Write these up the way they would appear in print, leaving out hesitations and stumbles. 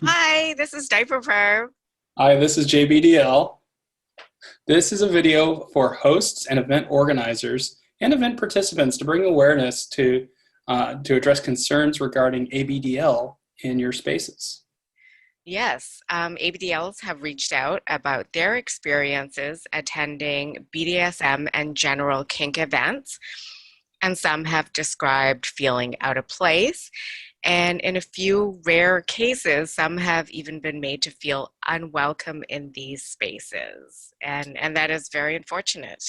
Hi, this is diaperperv. Hi, this is JayBDL. This is a video for hosts and event organizers and event participants to bring awareness to address concerns regarding ABDL in your spaces. Yes, ABDLs have reached out about their experiences attending BDSM and general kink events, and some have described feeling out of place. And in a few rare cases, some have even been made to feel unwelcome in these spaces. And that is very unfortunate.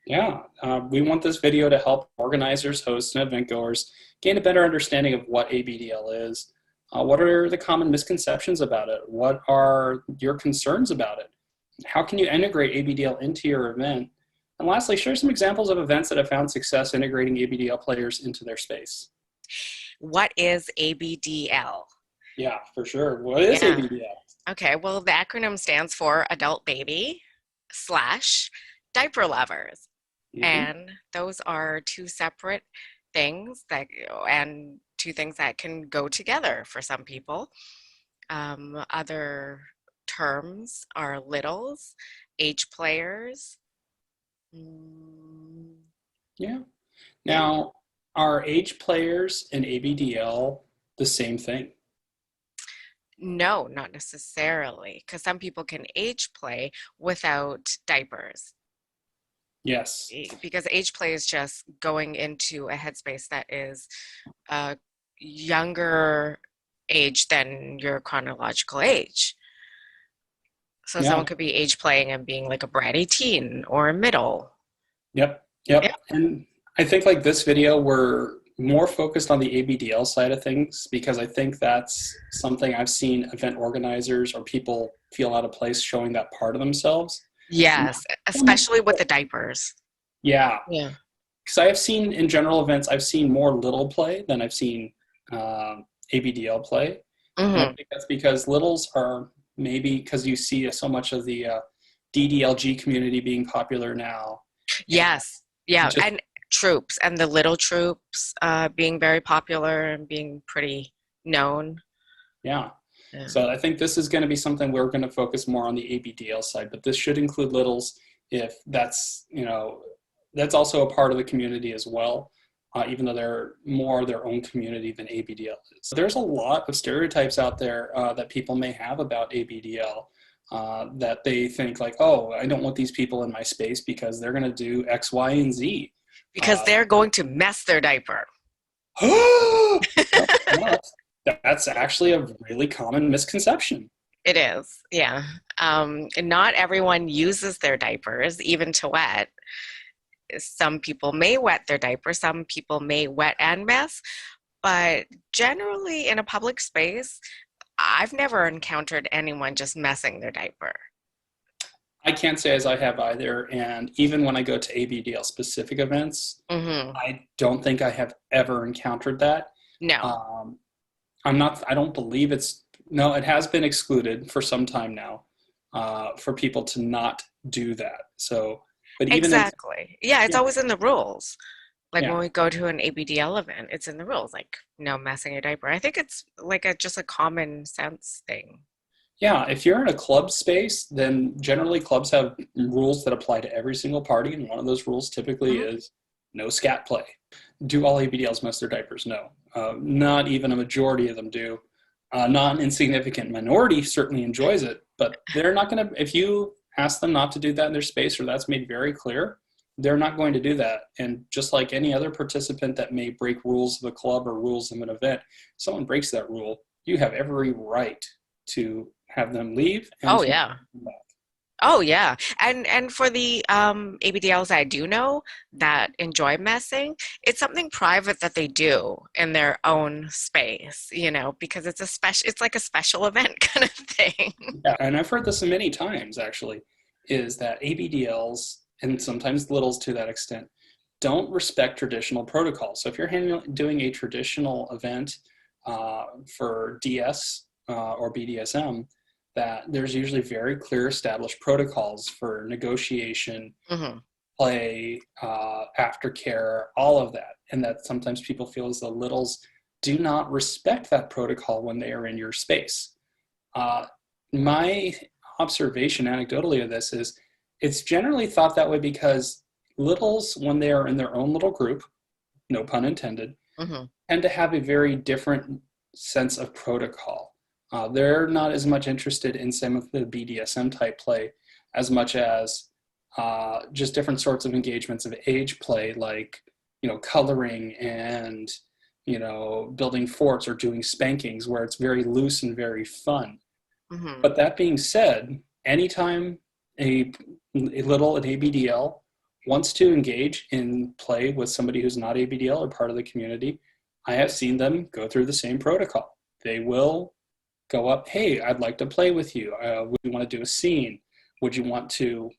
Yeah, we want this video to help organizers, hosts, and event goers gain a better understanding of what ABDL is. What are the common misconceptions about it? What are your concerns about it? How can you integrate ABDL into your event? And lastly, share some examples of events that have found success integrating ABDL players into their space. What is ABDL? Yeah, for sure. What is Yeah. ABDL? Okay, well, the acronym stands for Adult Baby slash Diaper Lovers. Mm-hmm. And those are two separate things that, and two things that can go together for some people. Other terms are littles, age players. Mm, Yeah. yeah. Now, are age players and ABDL the same thing? No, not necessarily, because some people can age play without diapers. Yes. Because age play is just going into a headspace that is a younger age than your chronological age. So someone Yeah. could be age playing and being like a bratty teen or a middle. Yep. Yeah. Yep. And I think like this video, we're more focused on the ABDL side of things because I think that's something I've seen event organizers or people feel out of place showing that part of themselves. Yes, So much. especially with the diapers. Yeah. Yeah. Because I have seen in general events, I've seen more little play than I've seen ABDL play. And I Hmm. think that's because littles are maybe because you see so much of the DDLG community being popular now. And Yes. Yeah. just, And troops and the little troops being very popular and being pretty known. yeah. Yeah. So I think this is going to be something we're going to focus more on the ABDL side, but this should include littles if that's, that's also a part of the community as well. Even though they're more their own community than ABDL is. There's a lot of stereotypes out there that people may have about ABDL that they think like, oh, I don't want these people in my space because they're going to do X, Y, and Z. Because Uh, they're going to mess their diaper. no, that's actually a really common misconception. It is, yeah. And not everyone uses their diapers, even to wet. Some people may wet their diaper, some people may wet and mess, but generally in a public space, I've never encountered anyone just messing their diaper. I can't say as I have either. And even when I go to ABDL specific events, Hmm. I don't think I have ever encountered that. No, Um, I don't believe no, it has been excluded for some time now for people to not do that. So, but even in, exactly. Yeah, it's yeah, always in the rules. Like when yeah, we go to an ABDL event, it's in the rules, like no messing your diaper. I think it's like just a common sense thing. yeah, if you're in a club space, then generally clubs have rules that apply to every single party. And one of those rules typically Mhm. is no scat play. Do all ABDLs mess their diapers? No. Not even a majority of them do. Not an insignificant minority certainly enjoys it, but they're not going to, if you ask them not to do that in their space or that's made very clear, they're not going to do that. And just like any other participant that may break rules of a club or rules of an event, if someone breaks that rule, you have every right to have them leave and Oh to yeah. come back. Oh yeah. And for the ABDLs I do know that enjoy messing, it's something private that they do in their own space, because it's like a special event kind of thing. Yeah, and I've heard this many times actually, is that ABDLs and sometimes littles to that extent don't respect traditional protocols. So if you're doing a traditional event for DS or BDSM, that there's usually very clear established protocols for negotiation, Hmm. play, aftercare, all of that, and that sometimes people feel as though littles do not respect that protocol when they are in your space. My observation anecdotally of this is it's generally thought that way because littles, when they are in their own little group, no pun intended, tend to have a very different sense of protocol. They're not as much interested in some of the BDSM type play as much as just different sorts of engagements of age play, like, coloring and, building forts or doing spankings, where it's very loose and very fun. But that being said, anytime an ABDL wants to engage in play with somebody who's not ABDL or part of the community, I have seen them go through the same protocol. They will go up, hey, I'd like to play with you. Would you want to do a scene? Would you want to,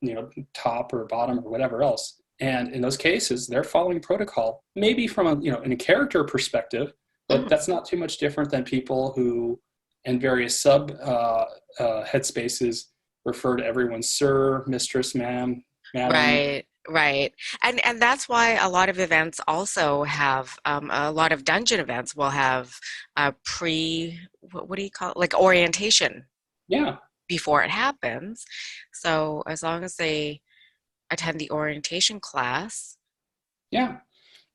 top or bottom or whatever else? And in those cases, they're following protocol, maybe from in a character perspective, but that's not too much different than people who, in various sub headspaces, refer to everyone sir, mistress, ma'am, madam. Right. And that's why a lot of events also have, a lot of dungeon events will have a what do you call it? Like orientation. Yeah. Before it happens. So as long as they attend the orientation class. Yeah.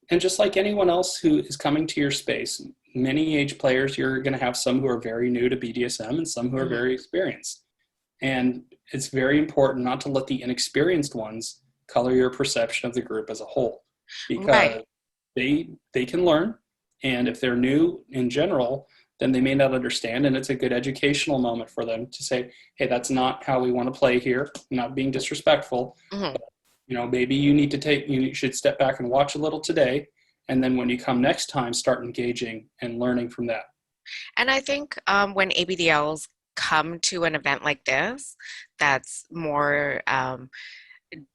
And just like anyone else who is coming to your space, many age players, you're going to have some who are very new to BDSM and some who are very experienced. And it's very important not to let the inexperienced ones color your perception of the group as a whole, because they can learn. And if they're new in general, then they may not understand. And it's a good educational moment for them to say, hey, that's not how we want to play here. I'm not being disrespectful. But, maybe you should step back and watch a little today. And then when you come next time, start engaging and learning from that. And I think when ABDLs come to an event like this, that's more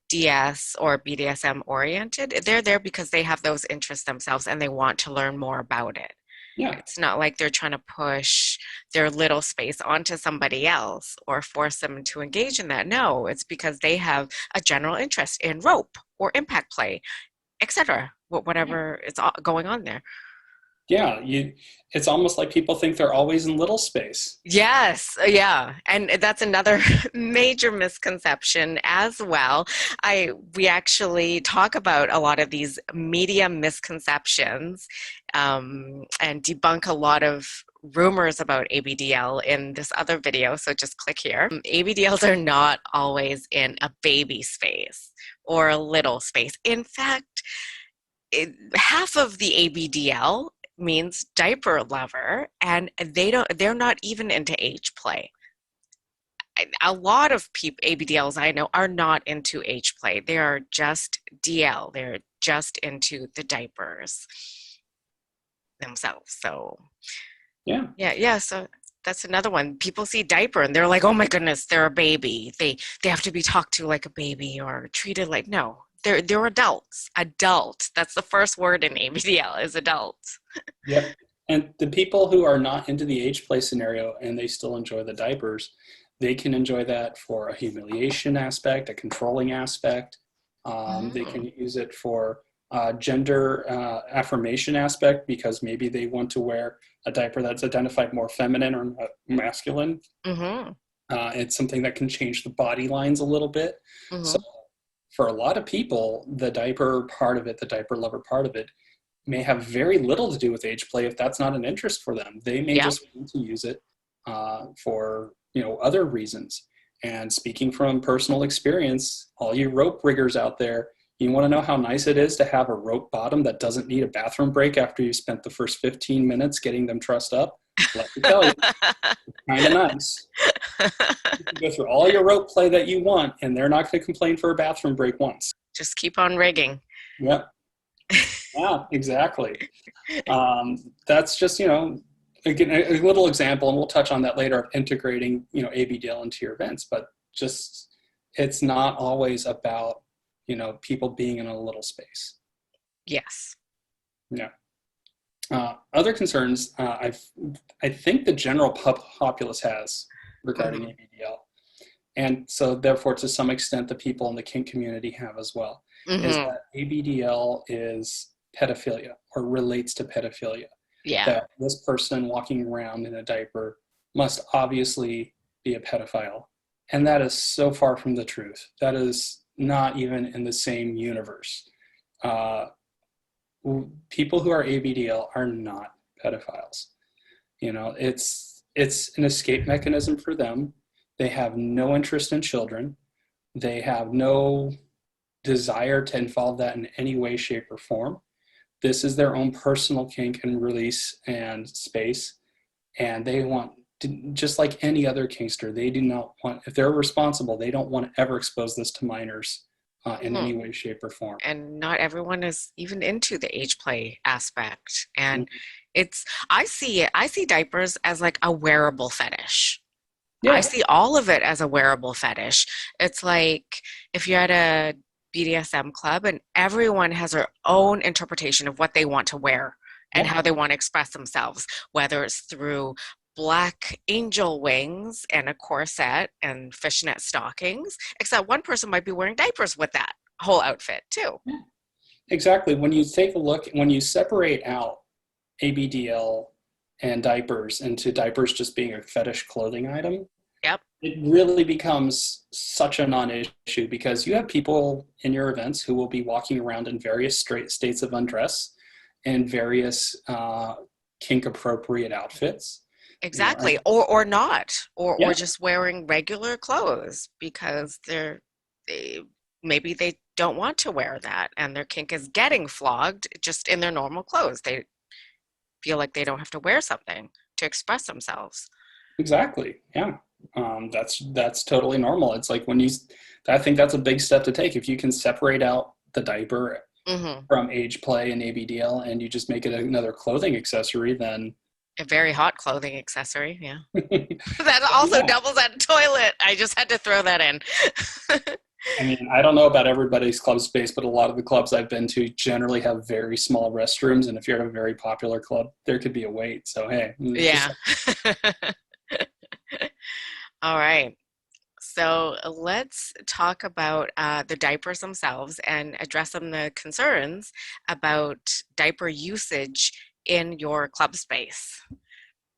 DS or BDSM oriented, they're there because they have those interests themselves and they want to learn more about it. Yeah. It's not like they're trying to push their little space onto somebody else or force them to engage in that. No, it's because they have a general interest in rope or impact play, etc. Whatever is going on there. Yeah, it's almost like people think they're always in little space. Yes, yeah. And that's another major misconception as well. We actually talk about a lot of these media misconceptions and debunk a lot of rumors about ABDL in this other video, so just click here. ABDLs are not always in a baby space or a little space. In fact, half of the ABDL means diaper lover, and they're not even into age play. A lot of ABDLs I know are not into age play. They are just DL. They're just into the diapers themselves. So yeah. So that's another one. People see diaper and they're like, oh my goodness, they're a baby. They have to be talked to like a baby or treated like, no. They're adults. Adult. That's the first word in ABDL is adults. Yep. And the people who are not into the age play scenario and they still enjoy the diapers, they can enjoy that for a humiliation aspect, a controlling aspect. They can use it for gender affirmation aspect, because maybe they want to wear a diaper that's identified more feminine or masculine. It's something that can change the body lines a little bit. So for a lot of people, the diaper part of it, the diaper lover part of it, may have very little to do with age play if that's not an interest for them. They may just want to use it for other reasons. And speaking from personal experience, all you rope riggers out there, you want to know how nice it is to have a rope bottom that doesn't need a bathroom break after you spent the first 15 minutes getting them trussed up? Let me tell you, it's kind of nice. You can go through all your rope play that you want, and they're not going to complain for a bathroom break once. Just keep on rigging. Yep. Yeah, exactly. That's just, again, a little example, and we'll touch on that later, of integrating, ABDL into your events. But just, it's not always about, people being in a little space. Yes. Yeah. Other concerns I think the general populace has regarding ABDL, and so therefore to some extent the people in the kink community have as well, is that ABDL is pedophilia or relates to pedophilia. Yeah. That this person walking around in a diaper must obviously be a pedophile. And that is so far from the truth. That is not even in the same universe. Uh, People who are ABDL are not pedophiles. You know, it's an escape mechanism for them. They have no interest in children. They have no desire to involve that in any way, shape, or form. This is their own personal kink and release and space. And they want, just like any other kinkster, they do not want, if they're responsible, they don't want to ever expose this to minors in any way, shape, or form. And not everyone is even into the age play aspect. And it's, I see diapers as like a wearable fetish. I Yeah, see all of it as a wearable fetish. It's like if you're at a BDSM club and everyone has their own interpretation of what they want to wear and yeah, how they want to express themselves, whether it's through black angel wings and a corset and fishnet stockings, except one person might be wearing diapers with that whole outfit too. yeah. Exactly. When you take a look, when you separate out ABDL and diapers into diapers just being a fetish clothing item, Yep. it really becomes such a non-issue because you have people in your events who will be walking around in various states of undress and various kink appropriate outfits. You know, Exactly. Or not. Or yeah, just wearing regular clothes because they maybe they don't want to wear that and their kink is getting flogged just in their normal clothes. They feel like they don't have to wear something to express themselves. exactly. Yeah. That's totally normal. It's like when you, I think that's a big step to take. If you can separate out the diaper Hmm. from age play and ABDL and you just make it another clothing accessory, then A very hot clothing accessory, yeah. That also yeah. doubles as a toilet. I just had to throw that in. I mean, I don't know about everybody's club space, but a lot of the clubs I've been to generally have very small restrooms. And if you're at a very popular club, there could be a wait. So, hey, just Yeah. All right. So let's talk about the diapers themselves and address some of the concerns about diaper usage in your club space.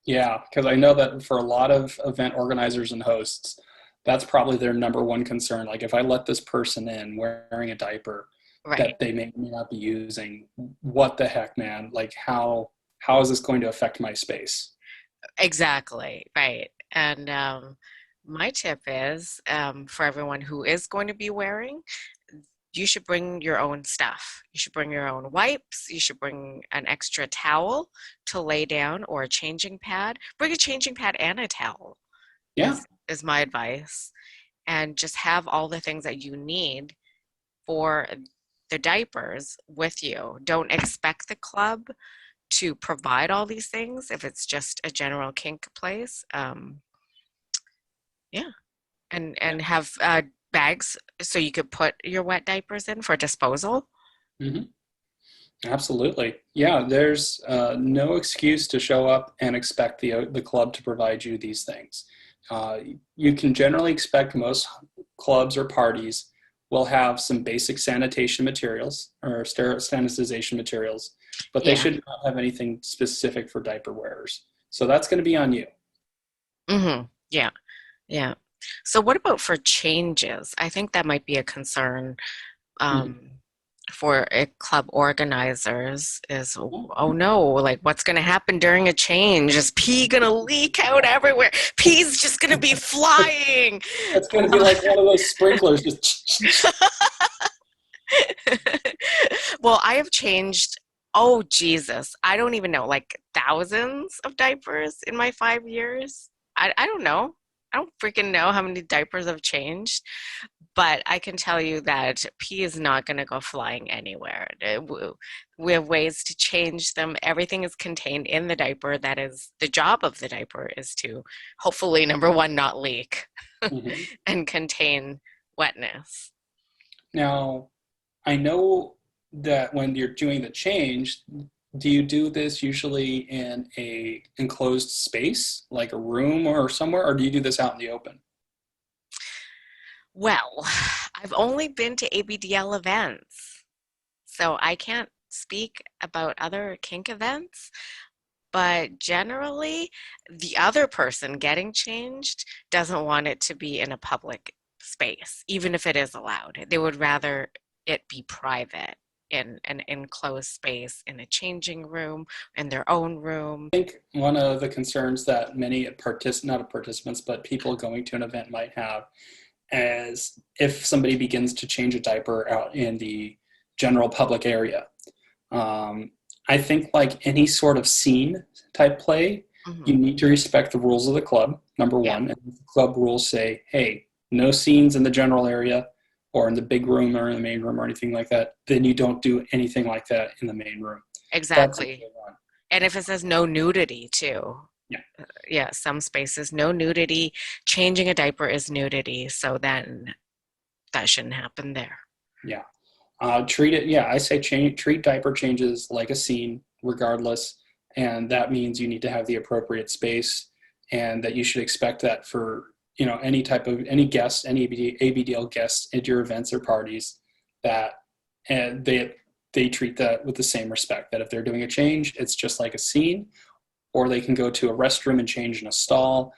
yeah, because I know that for a lot of event organizers and hosts, that's probably their number one concern. Like, if I let this person in wearing a diaper Right. that they may not be using, what the heck, man? Like, how is this going to affect my space? Exactly. Right. And my tip is for everyone who is going to be wearing, you should bring your own stuff. You should bring your own wipes. You should bring an extra towel to lay down or a changing pad. Bring a changing pad and a towel Yeah. is my advice. And just have all the things that you need for the diapers with you. Don't expect the club to provide all these things if it's just a general kink place. Yeah, and have bags so you could put your wet diapers in for disposal. Hmm. Absolutely. Yeah, there's no excuse to show up and expect the club to provide you these things. Uh, you can generally expect most clubs or parties will have some basic sanitation materials or sanitization materials, but they Yeah. should not have anything specific for diaper wearers. So that's going to be on you. Mm-hmm. Yeah. Yeah. So what about for changes? I think that might be a concern Mhm. um, for club organizers is, oh no, like what's going to happen during a change? Is pee going to leak out everywhere? Pee's just going to be flying. That's going to be like one of those sprinklers. Just Well, I have changed, oh Jesus, I don't even know, like thousands of diapers in my 5 years. I don't know. I don't freaking know how many diapers I've changed, but I can tell you that pee is not going to go flying anywhere. We have ways to change them. Everything is contained in the diaper. That is the job of the diaper is to hopefully, number one, not leak Mhm. and contain wetness. Now, I know that when you're doing the change, do you do this usually in a enclosed space, like a room or somewhere, or do you do this out in the open? Well, I've only been to ABDL events, so I can't speak about other kink events, but generally the other person getting changed doesn't want it to be in a public space, even if it is allowed. They would rather it be private in an enclosed space, in a changing room, in their own room. I think one of the concerns that many not participants, but people going to an event might have is if somebody begins to change a diaper out in the general public area. I think like any sort of scene type play, you need to respect the rules of the club, number Yeah, one. And if the club rules say, hey, no scenes in the general area or in the big room or in the main room or anything like that, then you don't do anything like that in the main room. That's exactly. one. And if it says no nudity too. Yeah. Yeah, some spaces, no nudity. Changing a diaper is nudity, so then that shouldn't happen there. Yeah. Treat it, yeah, I say treat diaper changes like a scene regardless. And that means you need to have the appropriate space and that you should expect that for, any type of, any guests, any ABDL guests at your events or parties that and they treat that with the same respect, that if they're doing a change, it's just like a scene, or they can go to a restroom and change in a stall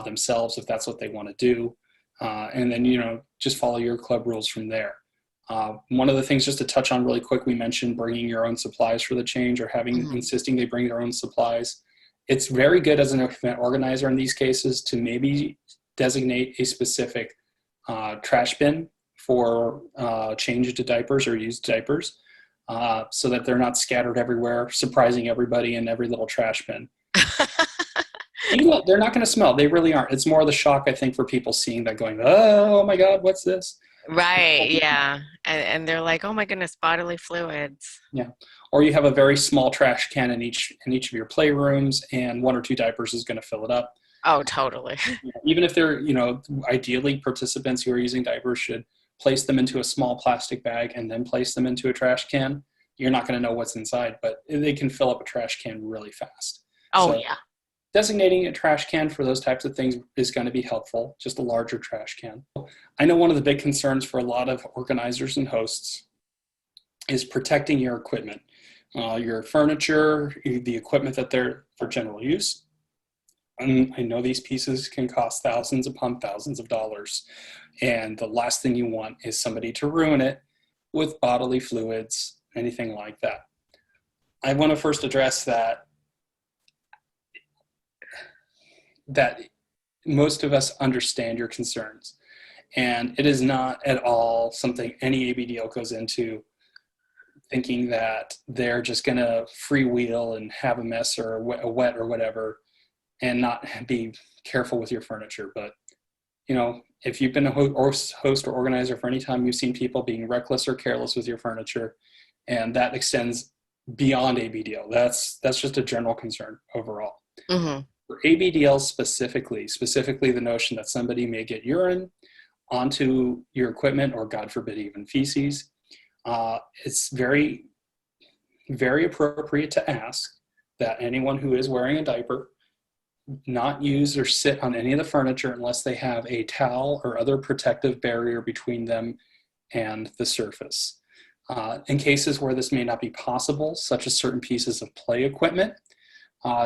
themselves if that's what they want to do. And then, just follow your club rules from there. One of the things just to touch on really quick, we mentioned bringing your own supplies for the change or insisting they bring their own supplies. It's very good as an event organizer in these cases to maybe designate a specific trash bin for change to diapers or used diapers so that they're not scattered everywhere, surprising everybody in every little trash bin. They're not going to smell. They really aren't. It's more the shock, I think, for people seeing that going, oh my God, what's this? Right, yeah. And they're like, oh my goodness, bodily fluids. Yeah. Or you have a very small trash can in each of your playrooms and one or two diapers is going to fill it up. Oh, totally. Even if they're, ideally participants who are using diapers should place them into a small plastic bag and then place them into a trash can. You're not going to know what's inside, but they can fill up a trash can really fast. Oh, So yeah. designating a trash can for those types of things is going to be helpful, just a larger trash can. I know one of the big concerns for a lot of organizers and hosts is protecting your equipment, your furniture, the equipment that they're for general use. And I know these pieces can cost thousands upon thousands of dollars. And the last thing you want is somebody to ruin it with bodily fluids, anything like that. I want to first address that most of us understand your concerns. And it is not at all something any ABDL goes into thinking that they're just going to freewheel and have a mess or a wet or whatever and not be careful with your furniture. But, if you've been a host or organizer for any time, you've seen people being reckless or careless with your furniture, and that extends beyond ABDL. That's just a general concern overall. Mm-hmm. For ABDL specifically the notion that somebody may get urine onto your equipment or, God forbid, even feces, it's very, very appropriate to ask that anyone who is wearing a diaper not use or sit on any of the furniture unless they have a towel or other protective barrier between them and the surface. In cases where this may not be possible, such as certain pieces of play equipment,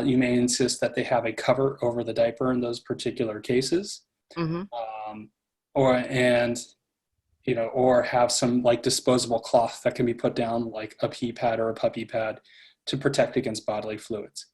you may insist that they have a cover over the diaper in those particular cases, or have some like disposable cloth that can be put down, like a pee pad or a puppy pad, to protect against bodily fluids.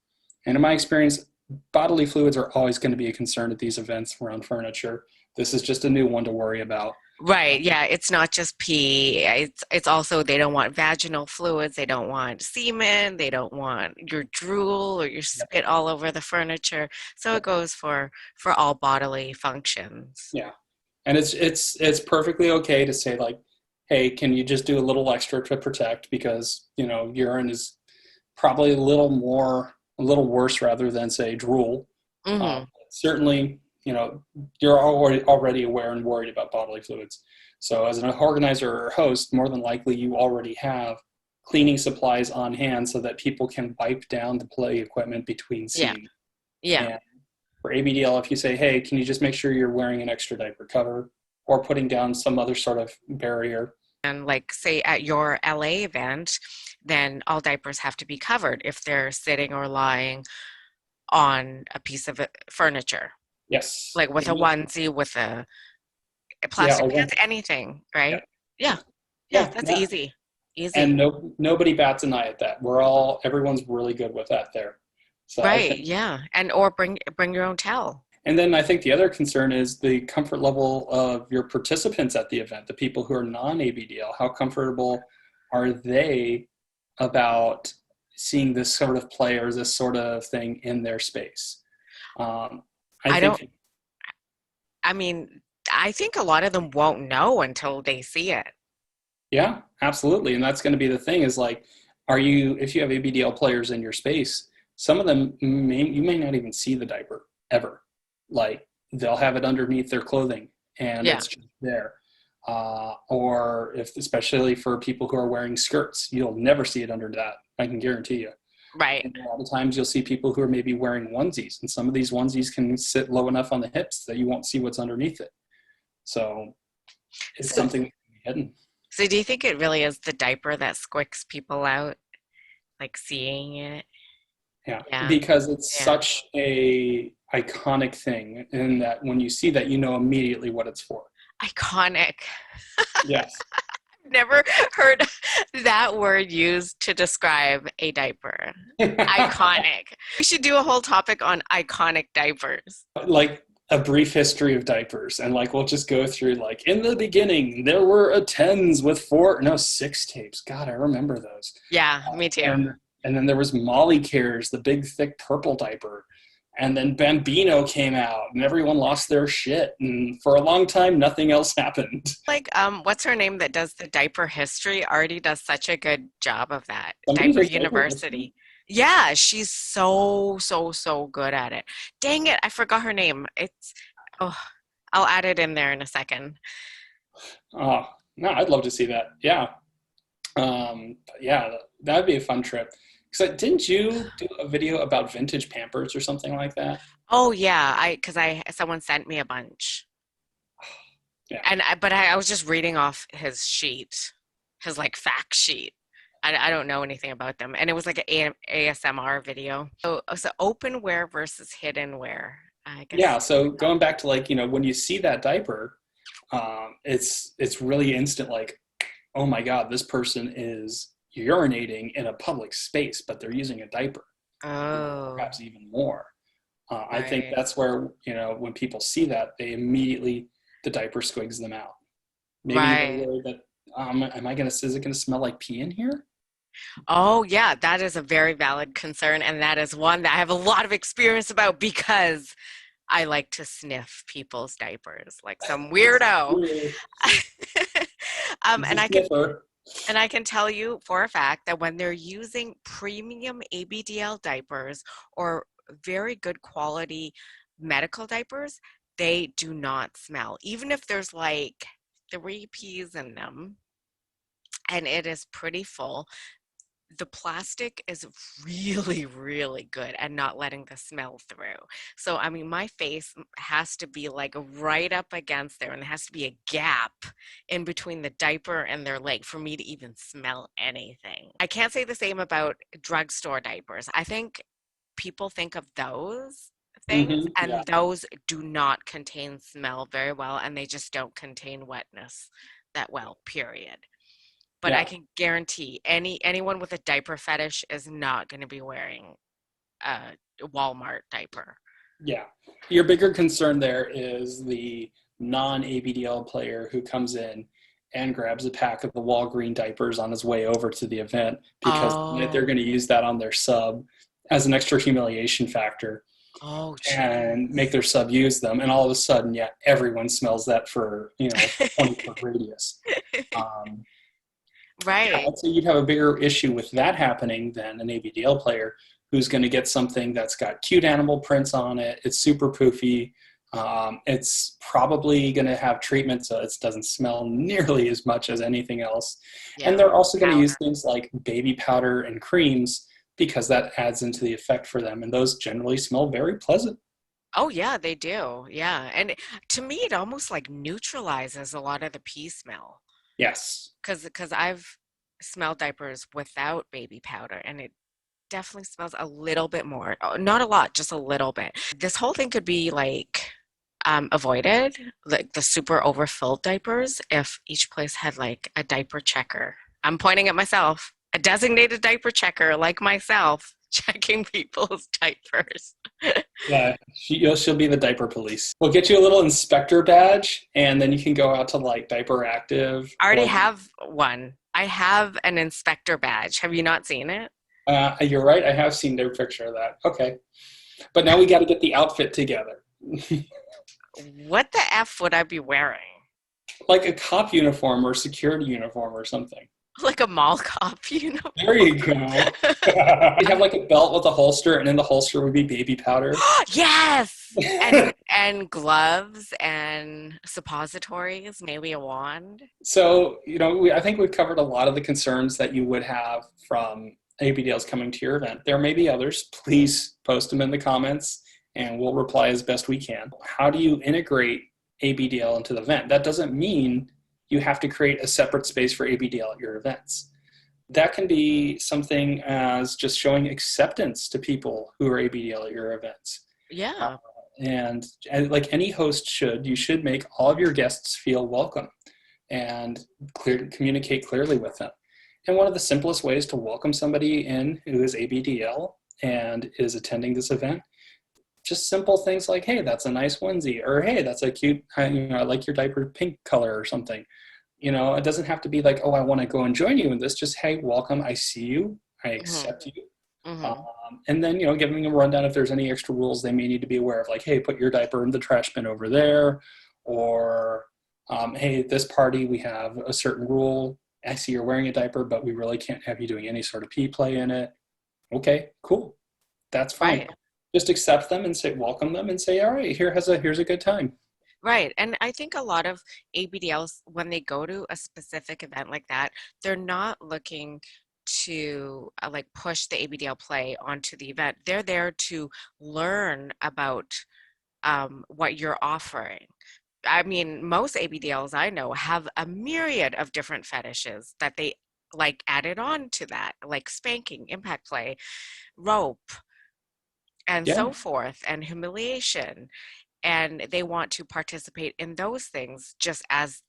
And in my experience, bodily fluids are always going to be a concern at these events around furniture. This is just a new one to worry about. Right. Yeah. It's not just pee. It's also they don't want vaginal fluids. They don't want semen. They don't want your drool or your spit all over the furniture. So it goes for all bodily functions. Yeah. And it's perfectly okay to say like, hey, can you just do a little extra to protect, because, urine is probably a little worse rather than say drool. Certainly, you're already aware and worried about bodily fluids. So as an organizer or host, more than likely you already have cleaning supplies on hand so that people can wipe down the play equipment between scenes. Yeah. And for ABDL, if you say, hey, can you just make sure you're wearing an extra diaper cover or putting down some other sort of barrier? And like say at your LA event, then all diapers have to be covered if they're sitting or lying on a piece of furniture, Yes. like with a onesie, with a Yeah. plastic pants, anything, Yeah. right? Yeah, yeah, Yeah. that's Yeah. easy, easy. And nobody bats an eye at that. Everyone's really good with that there. So I Right, think, yeah. And or bring your own towel. and then I think the other concern is the comfort level of your participants at the event, the people who are non-ABDL. How comfortable are they about seeing this sort of play or this sort of thing in their space? Um, I I don't think, I mean, I think a lot of them won't know until they see it. yeah, absolutely. And that's going to be the thing is like, if you have ABDL players in your space, some of them you may not even see the diaper ever. Like they'll have it underneath their clothing and Yeah, it's just there. Or if, especially for people who are wearing skirts, you'll never see it under that. I can guarantee you. right. And a lot of times you'll see people who are maybe wearing onesies, and some of these onesies can sit low enough on the hips that you won't see what's underneath it. So it's So something that can be hidden. so do you think it really is the diaper that squicks people out, like seeing it? Yeah, Yeah, because it's yeah. such a iconic thing, in that when you see that, you know immediately what it's for. Iconic. Yes. Never heard that word used to describe a diaper. Iconic. We should do a whole topic on iconic diapers. Like a brief history of diapers, and like we'll just go through, like, in the beginning there were a tens with six tapes. God, I remember those. Yeah, me too. And then there was Molly Cares, the big thick purple diaper. And then Bambino came out and everyone lost their shit. And for a long time, nothing else happened. Like, what's her name that does the diaper history? Artie does such a good job of that. Somebody Diaper does diaper history. University. Yeah, she's so good at it. Dang it, I forgot her name. Oh, I'll add it in there in a second. Oh, no, I'd love to see that. Yeah. Yeah, that'd be a fun trip. So didn't you do a video about vintage Pampers or something like that? Oh yeah, because someone sent me a bunch. Yeah. But I was just reading off his sheet, his like fact sheet. I don't know anything about them, and it was like an ASMR video. So open wear versus hidden wear. I Yeah, guess. so going back to, like, when you see that diaper, it's really instant, like, oh my God, this person is urinating in a public space, but they're using a diaper, Oh, perhaps even more. I think right, that's where, when people see that, they immediately, the diaper squigs them out. Maybe they're right. worried that, is it gonna smell like pee in here? Oh yeah, that is a very valid concern, and that is one that I have a lot of experience about because I like to sniff people's diapers like some weirdo. Ooh, Um, he's and a I can sniffer. And I can tell you for a fact that when they're using premium ABDL diapers or very good quality medical diapers, they do not smell. Even if there's like three peas in them and it is pretty full, the plastic is really good at not letting the smell through. So, I mean, my face has to be like right up against there, and there has to be a gap in between the diaper and their leg for me to even smell anything. I can't say the same about drugstore diapers. I think people think of those things, Yeah, and those do not contain smell very well, and they just don't contain wetness that well, period. But I yeah. can guarantee anyone with a diaper fetish is not going to be wearing a Walmart diaper. Yeah. Your bigger concern there is the non-ABDL player who comes in and grabs a pack of the Walgreen diapers on his way over to the event, because they're Oh, going to use that on their sub as an extra humiliation factor oh, and geez. make their sub use them. And all of a sudden, yeah, everyone smells that for, a 20-foot radius. Um, yeah, Right. I'd say you'd have a bigger issue with that happening than an ABDL player who's going to get something that's got cute animal prints on it. It's super poofy. It's probably going to have treatment so it doesn't smell nearly as much as anything else. And Yeah. they're also going to use Powder. things like baby powder and creams because that adds into the effect for them. And those generally smell very pleasant. Oh, yeah, they do. Yeah. And to me, it almost like neutralizes a lot of the pee smell. Yes. Because I've smell diapers without baby powder, and it definitely smells a little bit more. Not a lot, just a little bit. This whole thing could be like avoided, like the super overfilled diapers, if each place had like a diaper checker. I'm pointing at myself, a designated diaper checker like myself, checking people's diapers. Yeah, she'll be the diaper police. We'll get you a little inspector badge, and then you can go out to like Diaper Active. I already Or have one. I have an inspector badge. Have you not seen it? you're right. I have seen their picture of that. Okay, but now we got to get the outfit together. What the F would I be wearing? Like a cop uniform or security uniform or something. Like a mall cop, you know? There you go. You'd have like a belt with a holster, and in the holster would be baby powder. Yes! And gloves and suppositories, maybe a wand. So, I think we've covered a lot of the concerns that you would have from ABDLs coming to your event. There may be others. Please post them in the comments, and we'll reply as best we can. How do you integrate ABDL into the event? That doesn't mean you have to create a separate space for ABDL at your events. That can be something as just showing acceptance to people who are ABDL at your events. Yeah. And like any host should, you should make all of your guests feel welcome and communicate clearly with them. And one of the simplest ways to welcome somebody in who is ABDL and is attending this event, just simple things like, hey, that's a nice onesie, or hey, that's a cute, I like your diaper pink color or something. It doesn't have to be like, oh, I want to go and join you in this. Just, hey, welcome, I see you, I accept you. And then, giving them a rundown if there's any extra rules they may need to be aware of, like, hey, put your diaper in the trash bin over there, or hey, this party, we have a certain rule. I see you're wearing a diaper, but we really can't have you doing any sort of pee play in it. Okay, cool. That's fine. Right. Just accept them and say, welcome them and say, all right, here's a good time. Right. And I think a lot of ABDLs, when they go to a specific event like that, they're not looking to like push the ABDL play onto the event. They're there to learn about what you're offering. I mean, most ABDLs I know have a myriad of different fetishes that they like added on to that, like spanking, impact play, rope, and Yeah, so forth, and humiliation. And they want to participate in those things just as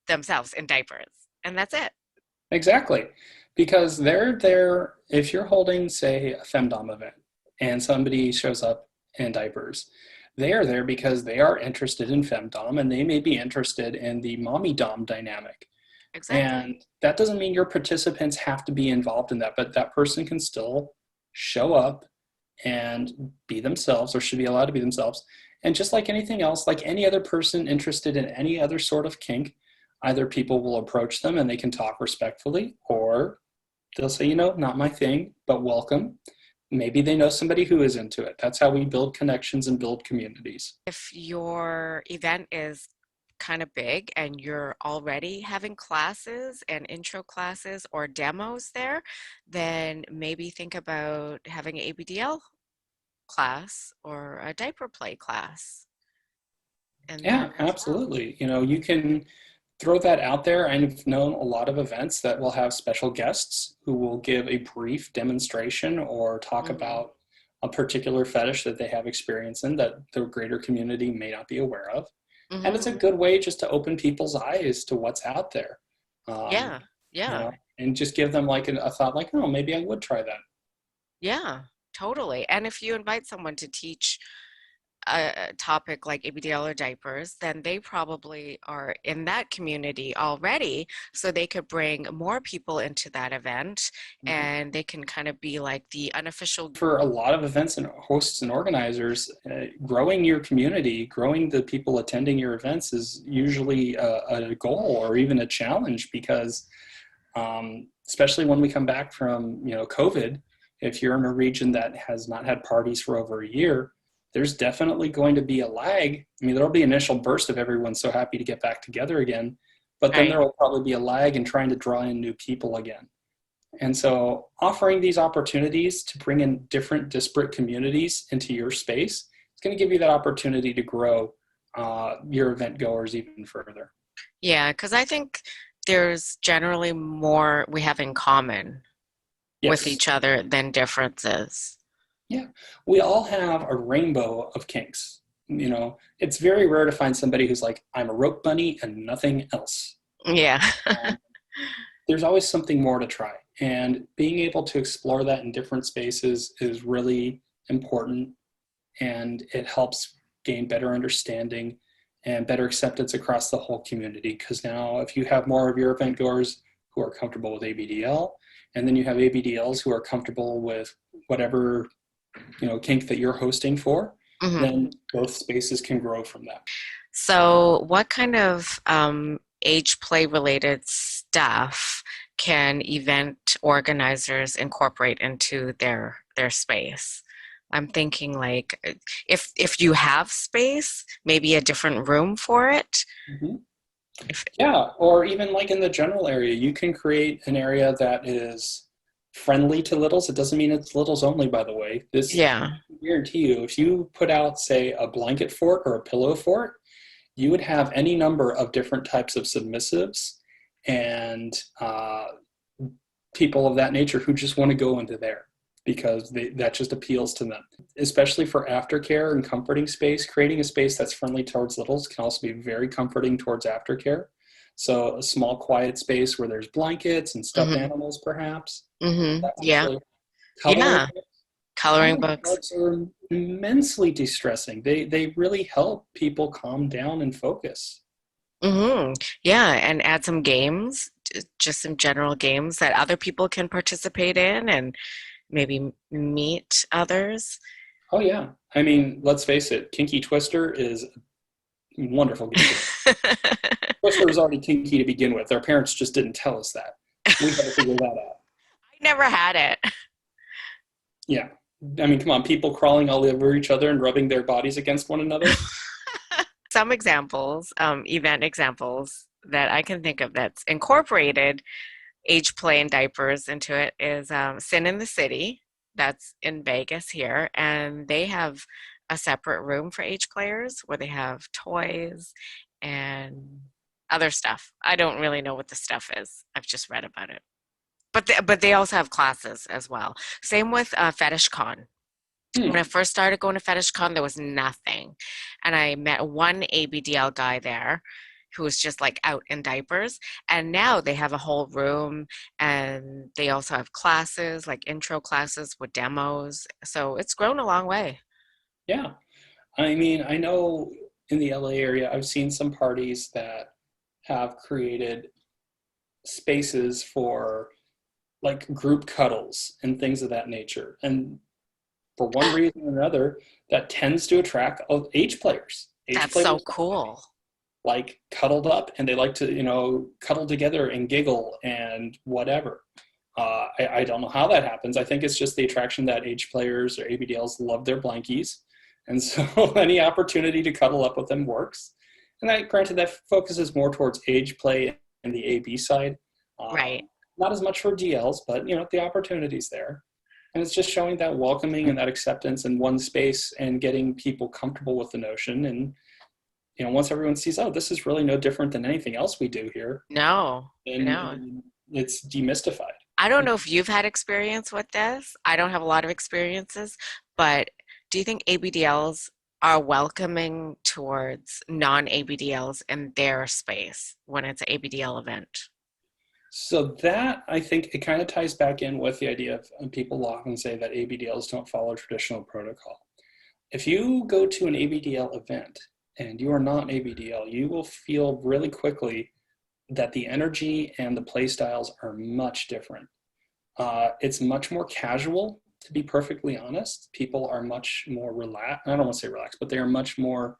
themselves in diapers. And that's it. exactly. Because they're there, if you're holding, say, a femdom event and somebody shows up in diapers, they are there because they are interested in femdom and they may be interested in the mommy dom dynamic. Exactly. And that doesn't mean your participants have to be involved in that, but that person can still show up and be themselves, or should be allowed to be themselves. And just like anything else, like any other person interested in any other sort of kink, either people will approach them and they can talk respectfully, or they'll say, not my thing, but welcome. Maybe they know somebody who is into it. That's how we build connections and build communities. If your event is kind of big and you're already having classes and intro classes or demos there, then maybe think about having an ABDL class or a diaper play class. And Yeah, that as well. absolutely. You can throw that out there. I've known a lot of events that will have special guests who will give a brief demonstration or talk Mm-hmm. about a particular fetish that they have experience in that the greater community may not be aware of. And it's a Mm-hmm. good way just to open people's eyes to what's out there. Um, Yeah. Yeah. and just give them like a thought like, oh, maybe I would try that. Yeah, totally. And if you invite someone to teach a topic like ABDL or diapers, then they probably are in that community already. So they could bring more people into that event Mhm. and they can kind of be like the unofficial. For a lot of events and hosts and organizers, growing your community, growing the people attending your events is usually a goal or even a challenge because especially when we come back from COVID, if you're in a region that has not had parties for over a year, there's definitely going to be a lag. I mean, there'll be an initial burst of everyone so happy to get back together again, but then there Right. will probably be a lag in trying to draw in new people again. And so offering these opportunities to bring in different disparate communities into your space is going to give you that opportunity to grow your event goers even further. Yeah, because I think there's generally more we have in common with Yes. each other than differences. Yeah. We all have a rainbow of kinks. You know, it's very rare to find somebody who's like, I'm a rope bunny and nothing else. Yeah. Um, there's always something more to try. And being able to explore that in different spaces is really important. And it helps gain better understanding and better acceptance across the whole community. Because now, if you have more of your event goers who are comfortable with ABDL, and then you have ABDLs who are comfortable with whatever kink that you're hosting for, Mhm. then both spaces can grow from that. So, what kind of age play related stuff can event organizers incorporate into their space? I'm thinking like if you have space, maybe a different room for it. Mm-hmm. If Yeah, or even like in the general area, you can create an area that is friendly to littles. It doesn't mean it's littles only, by the way. This, yeah. I guarantee you, if you put out, say, a blanket fort or a pillow fort, you would have any number of different types of submissives and people of that nature who just want to go into there because that just appeals to them. Especially for aftercare and comforting space, creating a space that's friendly towards littles can also be very comforting towards aftercare. So a small, quiet space where there's blankets and stuffed Hmm. animals, perhaps. Hmm. That's Yeah. actually coloring. Yeah. Coloring Coloring books. books are immensely de-stressing. They really help people calm down and focus. Hmm. Yeah, and add some games, just some general games that other people can participate in and maybe meet others. Oh yeah. I mean, let's face it, Kinky Twister is a wonderful game to play. Twister was already kinky to begin with. Our parents just didn't tell us that. We had to figure that out. I never had it. Yeah. I mean, come on, people crawling all over each other and rubbing their bodies against one another. Some examples, event examples that I can think of that's incorporated age play and diapers into it is Sin in the City. That's in Vegas here, and they have a separate room for age players where they have toys and other stuff. I don't really know what the stuff is. I've just read about it. But they also have classes as well. Same with Fetish Con. When I Hmm. first started going to Fetish Con, there was nothing. And I met one ABDL guy there who was just like out in diapers. And now they have a whole room and they also have classes, like intro classes with demos. So it's grown a long way. Yeah. I mean, I know in the LA area, I've seen some parties that have created spaces for like group cuddles and things of that nature. And for one reason or another, that tends to attract age players. Age That's so players cool. like cuddled up and they like to, cuddle together and giggle and whatever. I don't know how that happens. I think it's just the attraction that age players or ABDLs love their blankies. And so any opportunity to cuddle up with them works. And that, granted, that focuses more towards age play and the AB side. Right. Not as much for DLs, but the opportunity's there. And it's just showing that welcoming and that acceptance in one space and getting people comfortable with the notion. And once everyone sees, oh, this is really no different than anything else we do here, No, no. then it's demystified. I don't know if you've had experience with this. I don't have a lot of experiences, but do you think ABDLs are welcoming towards non-ABDLs in their space when it's an ABDL event? So that, I think, it kind of ties back in with the idea of people often say that ABDLs don't follow traditional protocol. If you go to an ABDL event and you are not an ABDL, you will feel really quickly that the energy and the play styles are much different. It's much more casual, to be perfectly honest. People are much more relaxed. I don't want to say relaxed, but they are much more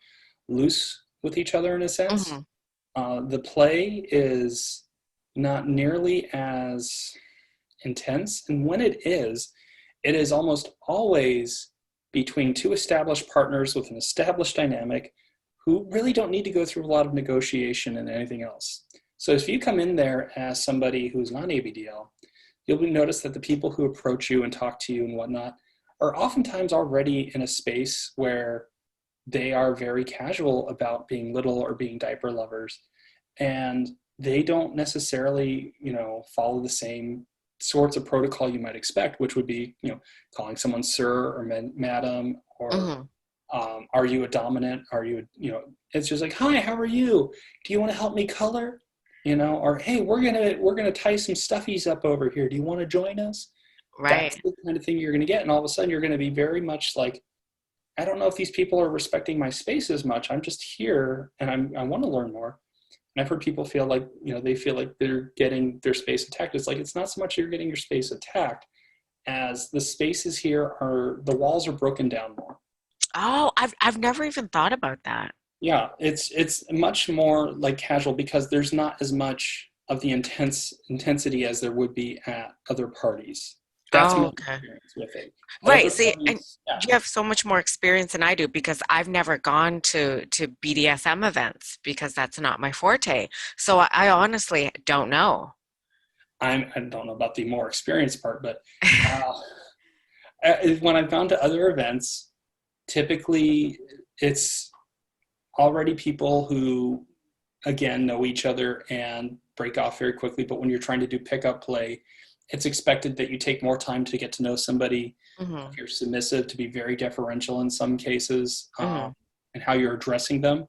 loose with each other in a sense. Hmm. The play is not nearly as intense. And when it is almost always between two established partners with an established dynamic who really don't need to go through a lot of negotiation and anything else. So if you come in there as somebody who's not ABDL, you'll notice that the people who approach you and talk to you and whatnot are oftentimes already in a space where they are very casual about being little or being diaper lovers. And they don't necessarily, follow the same sorts of protocol you might expect, which would be, calling someone sir or madam, or Mm-hmm. are you a dominant? Are you, it's just like, hi, how are you? Do you want to help me color? Or hey, we're gonna tie some stuffies up over here. Do you want to join us? That's Right. the kind of thing you're going to get, and all of a sudden you're going to be very much like, I don't know if these people are respecting my space as much. I'm just here, and I want to learn more. And I've heard people feel like, they feel like they're getting their space attacked. It's like, it's not so much you're getting your space attacked as the spaces here the walls are broken down more. Oh, I've never even thought about that. Yeah, it's much more like casual because there's not as much of the intensity as there would be at other parties. That's Oh, my okay. experience with it. At Right. other See, and parties, yeah. you have so much more experience than I do because I've never gone to BDSM events because that's not my forte. So I honestly don't know. I don't know about the more experienced part, but uh, when I've gone to other events, typically it's already people who, again, know each other and break off very quickly. But when you're trying to do pickup play, it's expected that you take more time to get to know somebody. Hmm. If you're submissive, to be very deferential in some cases, Hmm. and how you're addressing them.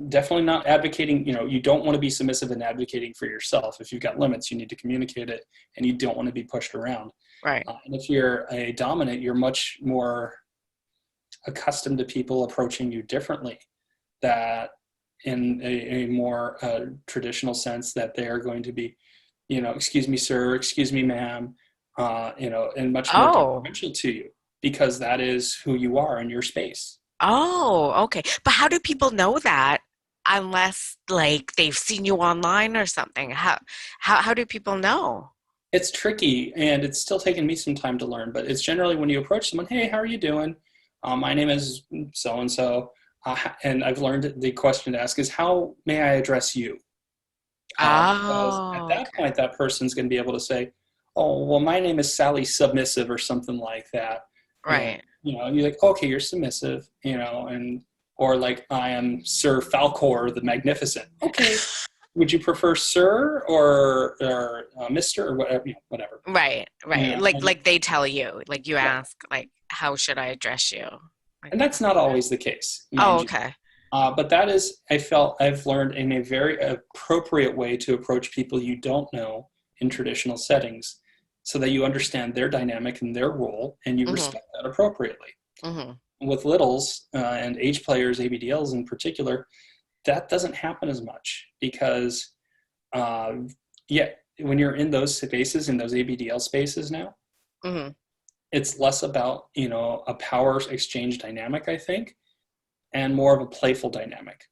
Definitely not advocating, you don't want to be submissive and advocating for yourself. If you've got limits, you need to communicate it, and you don't want to be pushed around. Right. And if you're a dominant, you're much more accustomed to people approaching you differently, that in a more traditional sense, that they are going to be, excuse me, sir, excuse me, ma'am, and much more Oh. deferential to you because that is who you are in your space. Oh, okay. But how do people know that unless like they've seen you online or something? How do people know? It's tricky, and it's still taken me some time to learn, but it's generally when you approach someone, hey, how are you doing? My name is so and so, and I've learned the question to ask is, how may I address you? Because at Oh, that okay. point, that person's going to be able to say, oh, well, my name is Sally Submissive or something like that. And, Right. you're like, okay, you're submissive, and, or like, I am Sir Falcor the Magnificent. Okay. Would you prefer Sir or Mr. or whatever, whatever, Right, right. Like and they tell you, like you right. ask, like, how should I address you? Like And that's not always the case, oh, mind you. okay. But that is, I felt I've learned in a very appropriate way to approach people you don't know in traditional settings so that you understand their dynamic and their role and you Mm-hmm. respect that appropriately. Mm-hmm. With littles and age players, ABDLs in particular, that doesn't happen as much because, uh, yeah, when you're in those spaces, in those ABDL spaces now, Mm-hmm. it's less about, a power exchange dynamic, I think, and more of a playful dynamic.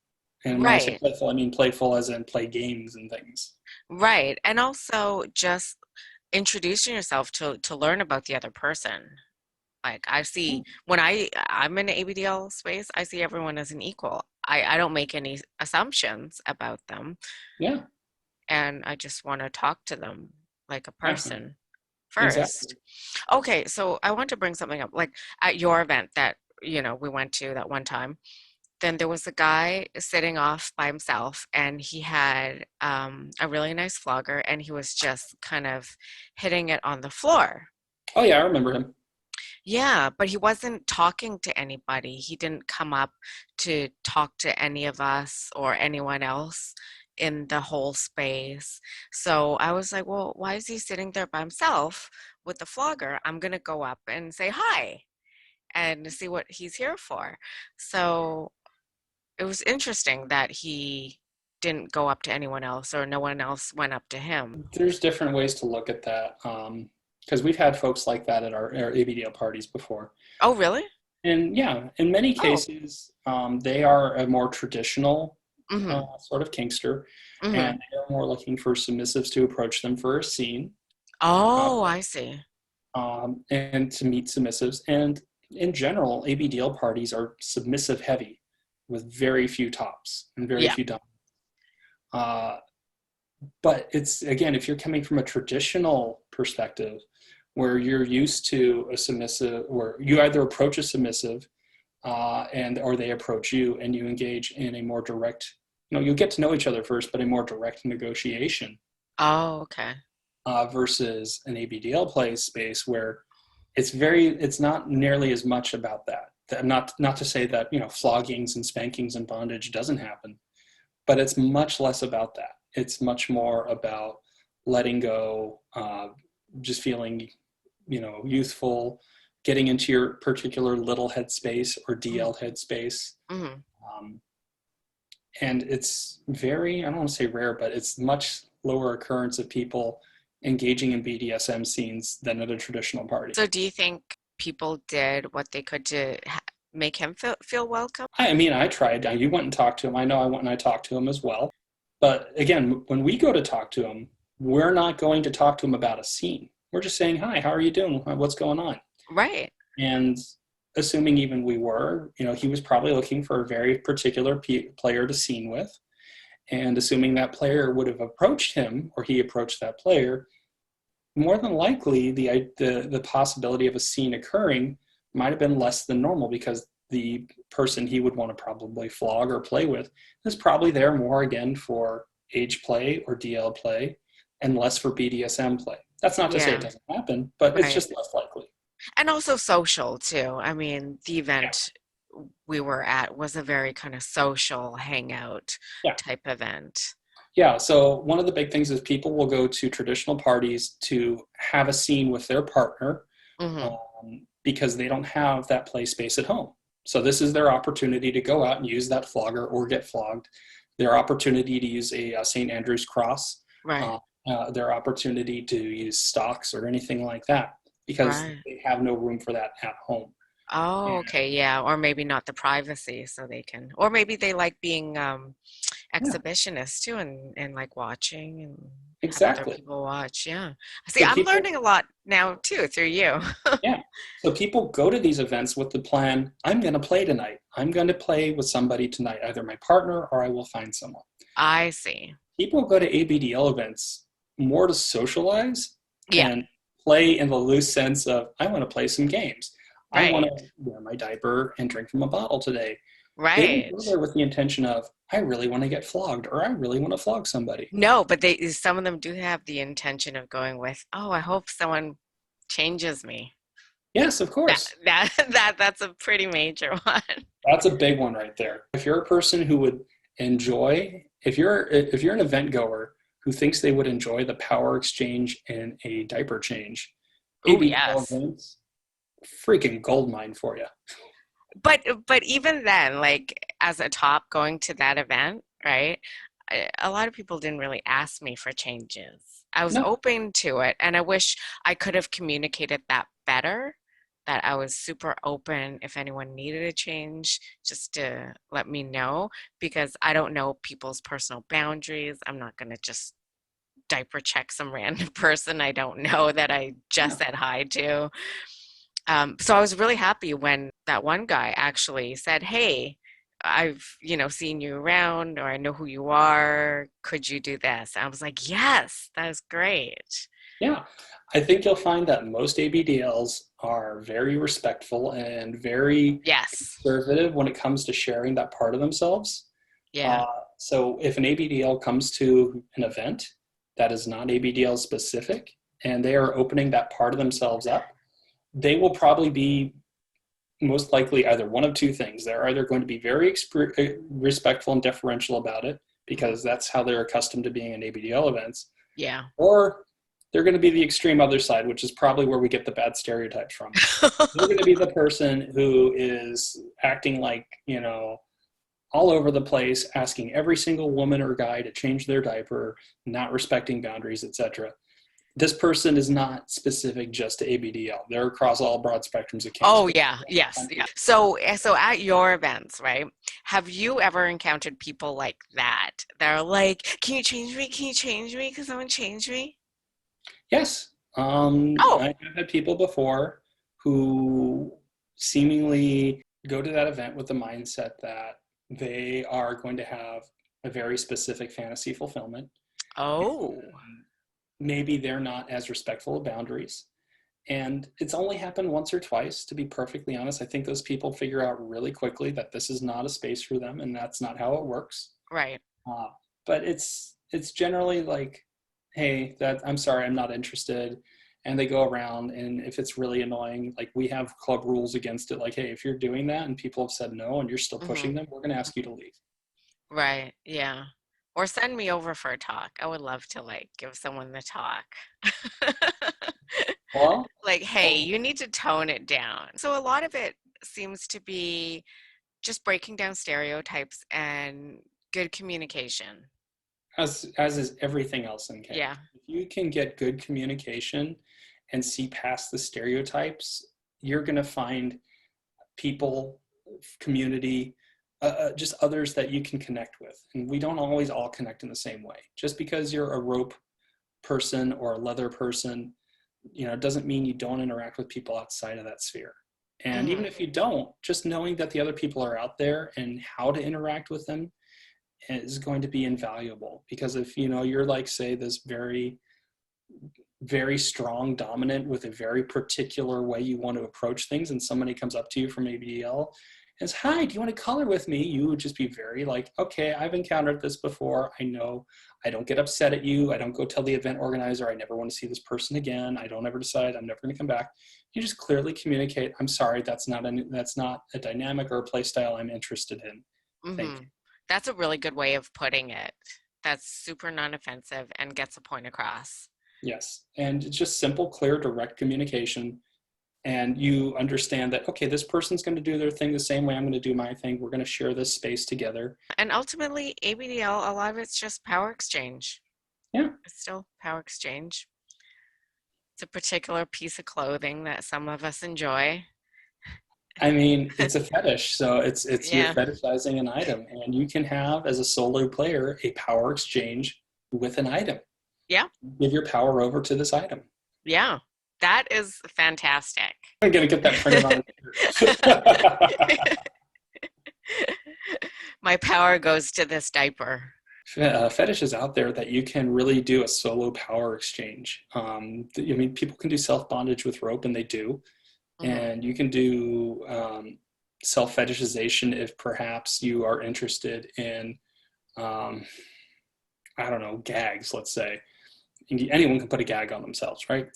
And when I say Right. playful, I mean playful as in play games and things. Right. And also just introducing yourself to learn about the other person. Like I see when I'm in the ABDL space, I see everyone as an equal. I don't make any assumptions about them, Yeah, and I just want to talk to them like a yeah, person exactly. first. Okay, so I want to bring something up. Like at your event that, we went to that one time, then there was a guy sitting off by himself and he had a really nice flogger and he was just kind of hitting it on the floor. Oh yeah, I remember him. Yeah, but he wasn't talking to anybody. He didn't come up to talk to any of us or anyone else in the whole space. So I was like, well, why is he sitting there by himself with the flogger? I'm going to go up and say hi and see what he's here for. So it was interesting that he didn't go up to anyone else or no one else went up to him. There's different ways to look at that, because we've had folks like that at our ABDL parties before. Oh, really? And yeah, in many Oh, cases, they are a more traditional mm-hmm. sort of kinkster, Mm-hmm. and they're more looking for submissives to approach them for a scene, Oh, I see. and to meet submissives. And in general, ABDL parties are submissive heavy with very few tops and very Yeah. few doms. Uh, but it's, again, if you're coming from a traditional perspective where you're used to a submissive, where you either approach a submissive and or they approach you and you engage in a more direct you'll get to know each other first, but a more direct negotiation Oh, okay. versus an ABDL play space where it's not nearly as much about that. Not to say that, floggings and spankings and bondage doesn't happen, but it's much less about that. It's much more about letting go, just feeling, youthful, getting into your particular little headspace or DL headspace. Mm-hmm. And it's very, I don't want to say rare, but it's much lower occurrence of people engaging in BDSM scenes than at a traditional party. So do you think people did what they could to make him feel welcome? I mean, I tried. You went and talked to him. I know I went and I talked to him as well. But again, when we go to talk to him, we're not going to talk to him about a scene. We're just saying, hi, how are you doing? What's going on? Right. And assuming even we were, he was probably looking for a very particular player to scene with. And assuming that player would have approached him or he approached that player, more than likely the possibility of a scene occurring might have been less than normal because the person he would want to probably flog or play with is probably there more again for age play or DL play and less for BDSM play. That's not to say it doesn't happen, but it's just less likely. And also social too. I mean, the event we were at was a very kind of social hangout type event. Yeah, so one of the big things is people will go to traditional parties to have a scene with their partner because they don't have that play space at home. So this is their opportunity to go out and use that flogger or get flogged. Their opportunity to use a St. Andrew's cross. Right. Their opportunity to use stocks or anything like that because they have no room for that at home. Oh, okay, yeah. Or maybe not the privacy so they can, or maybe they like being exhibitionists too and like watching and have other people watch. Yeah. See, I'm learning a lot now too through you. Yeah. So people go to these events with the plan, I'm going to play tonight. I'm going to play with somebody tonight, either my partner or I will find someone. I see. People go to ABDL events more to socialize and play in the loose sense of, I want to play some games. I want to wear my diaper and drink from a bottle today. They don't go there with the intention of, I really want to get flogged or I really want to flog somebody. No, but some of them do have the intention of going with, oh, I hope someone changes me. Yes, of course. That's a pretty major one. That's a big one right there. If you're a person who would enjoy, if you're an event goer who thinks they would enjoy the power exchange and a diaper change, ABDL events, freaking goldmine for you. But even then, like as a top going to that event, right? A lot of people didn't really ask me for changes. I was open to it, and I wish I could have communicated that better, that I was super open if anyone needed a change, just to let me know, because I don't know people's personal boundaries. I'm not going to just diaper check some random person I don't know that I just said hi to. So I was really happy when that one guy actually said, hey, I've, seen you around, or I know who you are. Could you do this? I was like, yes, that is great. Yeah. I think you'll find that most ABDLs are very respectful and very conservative when it comes to sharing that part of themselves. Yeah. So if an ABDL comes to an event that is not ABDL specific and they are opening that part of themselves up, they will probably be most likely either one of two things. They're either going to be very respectful and deferential about it because that's how they're accustomed to being in ABDL events. Yeah. Or they're going to be the extreme other side, which is probably where we get the bad stereotypes from. They're going to be the person who is acting like, all over the place, asking every single woman or guy to change their diaper, not respecting boundaries, etc. This person is not specific just to ABDL. They're across all broad spectrums of kinks. Oh, yeah. Yes. Yeah. So at your events, right, have you ever encountered people like that? They're like, can you change me? Can you change me? Can someone change me? Yes. I have had people before who seemingly go to that event with the mindset that they are going to have a very specific fantasy fulfillment. Oh. Maybe they're not as respectful of boundaries. And it's only happened once or twice, to be perfectly honest. I think those people figure out really quickly that this is not a space for them and that's not how it works. Right. Uh, but it's generally like, hey, that I'm sorry, I'm not interested. And they go around, and if it's really annoying, like we have club rules against it. Like, hey, if you're doing that and people have said no and you're still pushing Hmm. them, we're going to ask you to leave. Right. Yeah. Or send me over for a talk. I would love to like give someone the talk. Well, Like, hey, well, you need to tone it down. So a lot of it seems to be just breaking down stereotypes and good communication. as is everything else in kink. Yeah. If you can get good communication and see past the stereotypes, you're going to find people, community, just others that you can connect with. And we don't always all connect in the same way. Just because you're a rope person or a leather person, it doesn't mean you don't interact with people outside of that sphere. And even Hmm. if you don't, just knowing that the other people are out there and how to interact with them is going to be invaluable. Because if you're like, say, this very very strong dominant with a very particular way you want to approach things, and somebody comes up to you from ABDL and says, hi, do you want to color with me? You would just be very like, okay, I've encountered this before. I know. I don't get upset at you. I don't go tell the event organizer I never want to see this person again. I don't ever decide I'm never going to come back. You just clearly communicate, I'm sorry, that's not a dynamic or a play style I'm interested in. Thank Hmm. you. That's a really good way of putting it. That's super non-offensive and gets a point across. Yes. And it's just simple, clear, direct communication. And you understand that, okay, this person's going to do their thing the same way I'm going to do my thing. We're going to share this space together. And ultimately, ABDL, a lot of it's just power exchange. Yeah. It's still power exchange. It's a particular piece of clothing that some of us enjoy. I mean, it's a fetish. So it's you're Yeah. fetishizing an item. And you can have, as a solo player, a power exchange with an item. Yeah. Give your power over to this item. Yeah. That is fantastic. I'm going to get that printed on a shirt. My power goes to this diaper. Fetishes out there that you can really do a solo power exchange. I mean, people can do self bondage with rope, and they do. Hmm. And you can do self fetishization if perhaps you are interested in, um, I don't know, gags, let's say. Anyone can put a gag on themselves, right?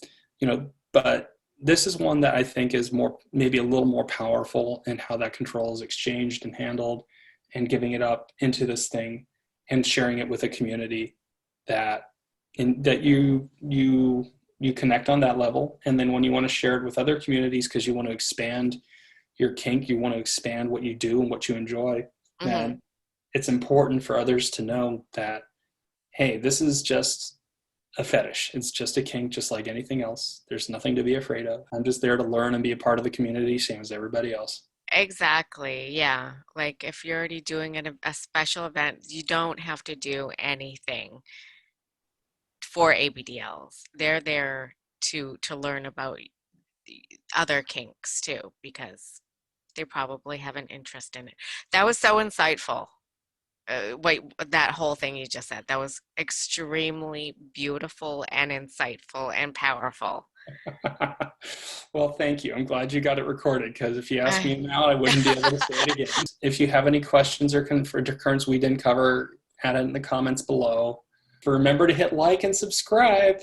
But this is one that I think is maybe a little more powerful in how that control is exchanged and handled, and giving it up into this thing and sharing it with a community that you connect on that level. And then when you want to share it with other communities because you want to expand your kink, you want to expand what you do and what you enjoy, Hmm. then it's important for others to know that, hey, this is just a fetish. It's just a kink, just like anything else. There's nothing to be afraid of. I'm just there to learn and be a part of the community, same as everybody else. Exactly. Yeah. Like if you're already doing a special event, you don't have to do anything for ABDLs. They're there to learn about other kinks too, because they probably have an interest in it. That was so insightful. Wait, that whole thing you just said, that was extremely beautiful and insightful and powerful. Well, thank you. I'm glad you got it recorded, because if you asked Uh, me now, I wouldn't be able to say it again. If you have any questions or concurrents we didn't cover, add it in the comments below. Remember to hit like and subscribe.